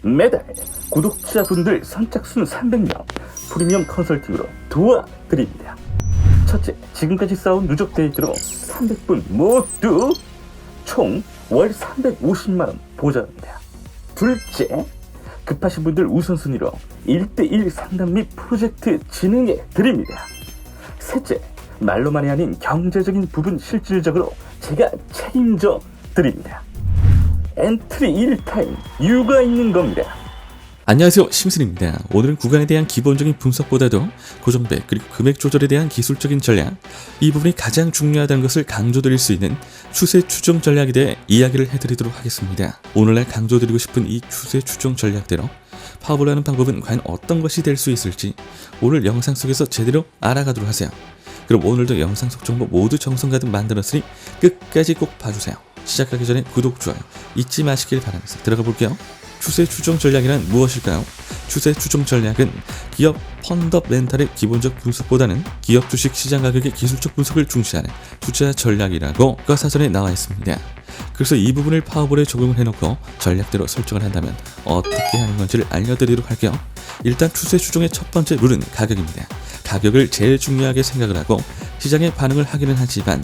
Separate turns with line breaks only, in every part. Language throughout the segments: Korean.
매달 구독자분들 선착순 300명 프리미엄 컨설팅으로 도와드립니다. 첫째, 지금까지 쌓은 누적 데이트로 300분 모두 총 월 350만원 보장합니다. 둘째, 급하신 분들 우선순위로 1:1 상담 및 프로젝트 진행해 드립니다. 셋째, 말로만이 아닌 경제적인 부분 실질적으로 제가 책임져 드립니다. 엔트리 1타임 이유가 있는 겁니다.
안녕하세요, 심슨입니다. 오늘은 구간에 대한 기본적인 분석보다도 고정배 그리고 금액 조절에 대한 기술적인 전략, 이 부분이 가장 중요하다는 것을 강조드릴 수 있는 추세 추종 전략에 대해 이야기를 해드리도록 하겠습니다. 오늘날 강조드리고 싶은 이 추세 추종 전략대로 파업을 하는 방법은 과연 어떤 것이 될 수 있을지 오늘 영상 속에서 제대로 알아가도록 하세요. 그럼 오늘도 영상 속 정보 모두 정성 가득 만들었으니 끝까지 꼭 봐주세요. 시작하기 전에 구독, 좋아요 잊지 마시길 바라면서 들어가 볼게요. 추세 추종 전략이란 무엇일까요? 추세 추종 전략은 기업 펀더멘탈의 기본적 분석보다는 기업 주식 시장 가격의 기술적 분석을 중시하는 투자 전략이라고가 사전에 나와 있습니다. 그래서 이 부분을 파워볼에 적용을 해놓고 전략대로 설정을 한다면 어떻게 하는 건지를 알려드리도록 할게요. 일단 추세 추종의 첫 번째 룰은 가격입니다. 가격을 제일 중요하게 생각을 하고 시장의 반응을 하기는 하지만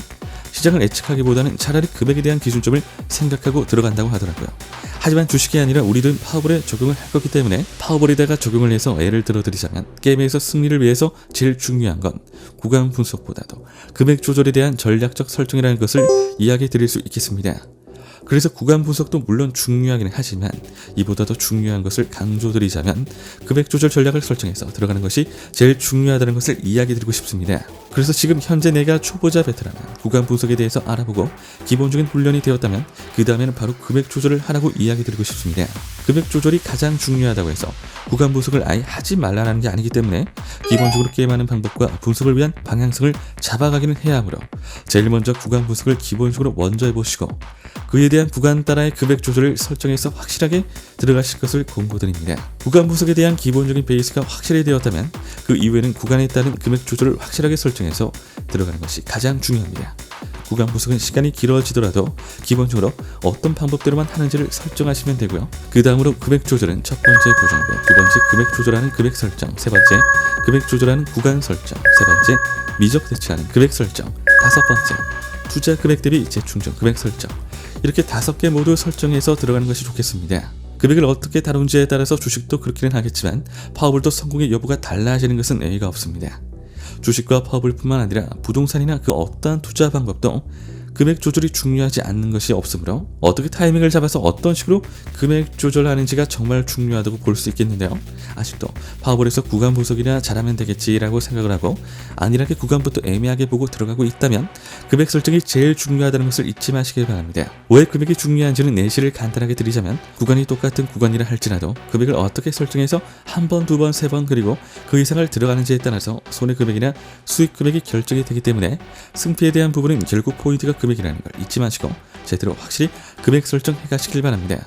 시장을 예측하기보다는 차라리 금액에 대한 기준점을 생각하고 들어간다고 하더라고요. 하지만 주식이 아니라 우리는 파워볼에 적용을 할 거기 때문에 파워볼에다가 적용을 해서 예를 들어드리자면 게임에서 승리를 위해서 제일 중요한 건 구간 분석보다도 금액 조절에 대한 전략적 설정이라는 것을 이야기 드릴 수 있겠습니다. 그래서 구간 분석도 물론 중요하긴 하지만 이보다 더 중요한 것을 강조드리자면 금액 조절 전략을 설정해서 들어가는 것이 제일 중요하다는 것을 이야기 드리고 싶습니다. 그래서 지금 현재 내가 초보자 베테랑은 구간 분석에 대해서 알아보고 기본적인 훈련이 되었다면 그 다음에는 바로 금액 조절을 하라고 이야기 드리고 싶습니다. 금액 조절이 가장 중요하다고 해서 구간 분석을 아예 하지 말라는 게 아니기 때문에 기본적으로 게임하는 방법과 분석을 위한 방향성을 잡아가기는 해야 하므로 제일 먼저 구간 분석을 기본적으로 먼저 해보시고 그에 대한 구간 따라의 금액 조절을 설정해서 확실하게 들어가실 것을 권고드립니다. 구간 분석에 대한 기본적인 베이스가 확실히 되었다면 그 이후에는 구간에 따른 금액 조절을 확실하게 설정해서 들어가는 것이 가장 중요합니다. 구간 분석은 시간이 길어지더라도 기본적으로 어떤 방법대로만 하는지를 설정하시면 되고요. 그 다음으로 금액 조절은 첫 번째 고정배, 두 번째 금액 조절하는 금액 설정, 세 번째 금액 조절하는 구간 설정, 세 번째 미적 대처하는 금액 설정, 다섯 번째 투자 금액 대비 재충전 금액 설정, 이렇게 5개 모두 설정해서 들어가는 것이 좋겠습니다. 금액을 어떻게 다룬지에 따라서 주식도 그렇기는 하겠지만 파워볼도 성공의 여부가 달라지는 것은 예의가 없습니다. 주식과 파워볼뿐만 아니라 부동산이나 그 어떠한 투자 방법도 금액 조절이 중요하지 않는 것이 없으므로 어떻게 타이밍을 잡아서 어떤 식으로 금액 조절하는지가 정말 중요하다고 볼 수 있겠는데요. 아직도 파워볼에서 구간 분석이나 잘하면 되겠지라고 생각을 하고 안일하게 구간부터 애매하게 보고 들어가고 있다면 금액 설정이 제일 중요하다는 것을 잊지 마시길 바랍니다. 왜 금액이 중요한지는 예시를 간단하게 드리자면 구간이 똑같은 구간이라 할지라도 금액을 어떻게 설정해서 한 번, 두 번, 세 번 그리고 그 이상을 들어가는지에 따라서 손해 금액이나 수익 금액이 결정이 되기 때문에 승패에 대한 부분은 결국 포인트가 금액이라는 걸 잊지 마시고 제대로 확실히 금액 설정해 가시길 바랍니다.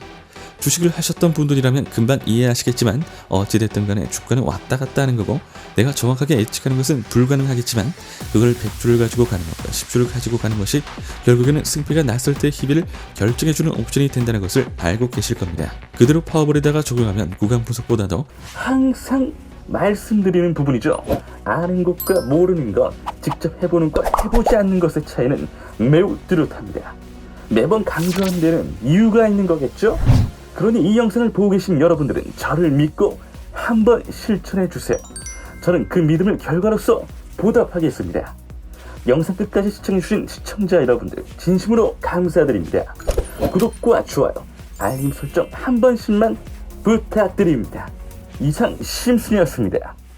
주식을 하셨던 분들이라면 금방 이해하시겠지만 어찌됐든 간에 주가는 왔다 갔다 하는 거고 내가 정확하게 예측하는 것은 불가능하겠지만 그걸 100주를 가지고 가는 것과 10주를 가지고 가는 것이 결국에는 승패가 났을 때의 희비를 결정해주는 옵션이 된다는 것을 알고 계실 겁니다. 그대로 파워볼에다가 적용하면 구간 분석보다도
항상 말씀드리는 부분이죠. 아는 것과 모르는 것, 직접 해보는 것, 해보지 않는 것의 차이는 매우 뚜렷합니다. 매번 강조하는 데는 이유가 있는 거겠죠? 그러니 이 영상을 보고 계신 여러분들은 저를 믿고 한번 실천해 주세요. 저는 그 믿음을 결과로서 보답하겠습니다. 영상 끝까지 시청해주신 시청자 여러분들 진심으로 감사드립니다. 구독과 좋아요, 알림 설정 한 번씩만 부탁드립니다. 이상 심슨이었습니다.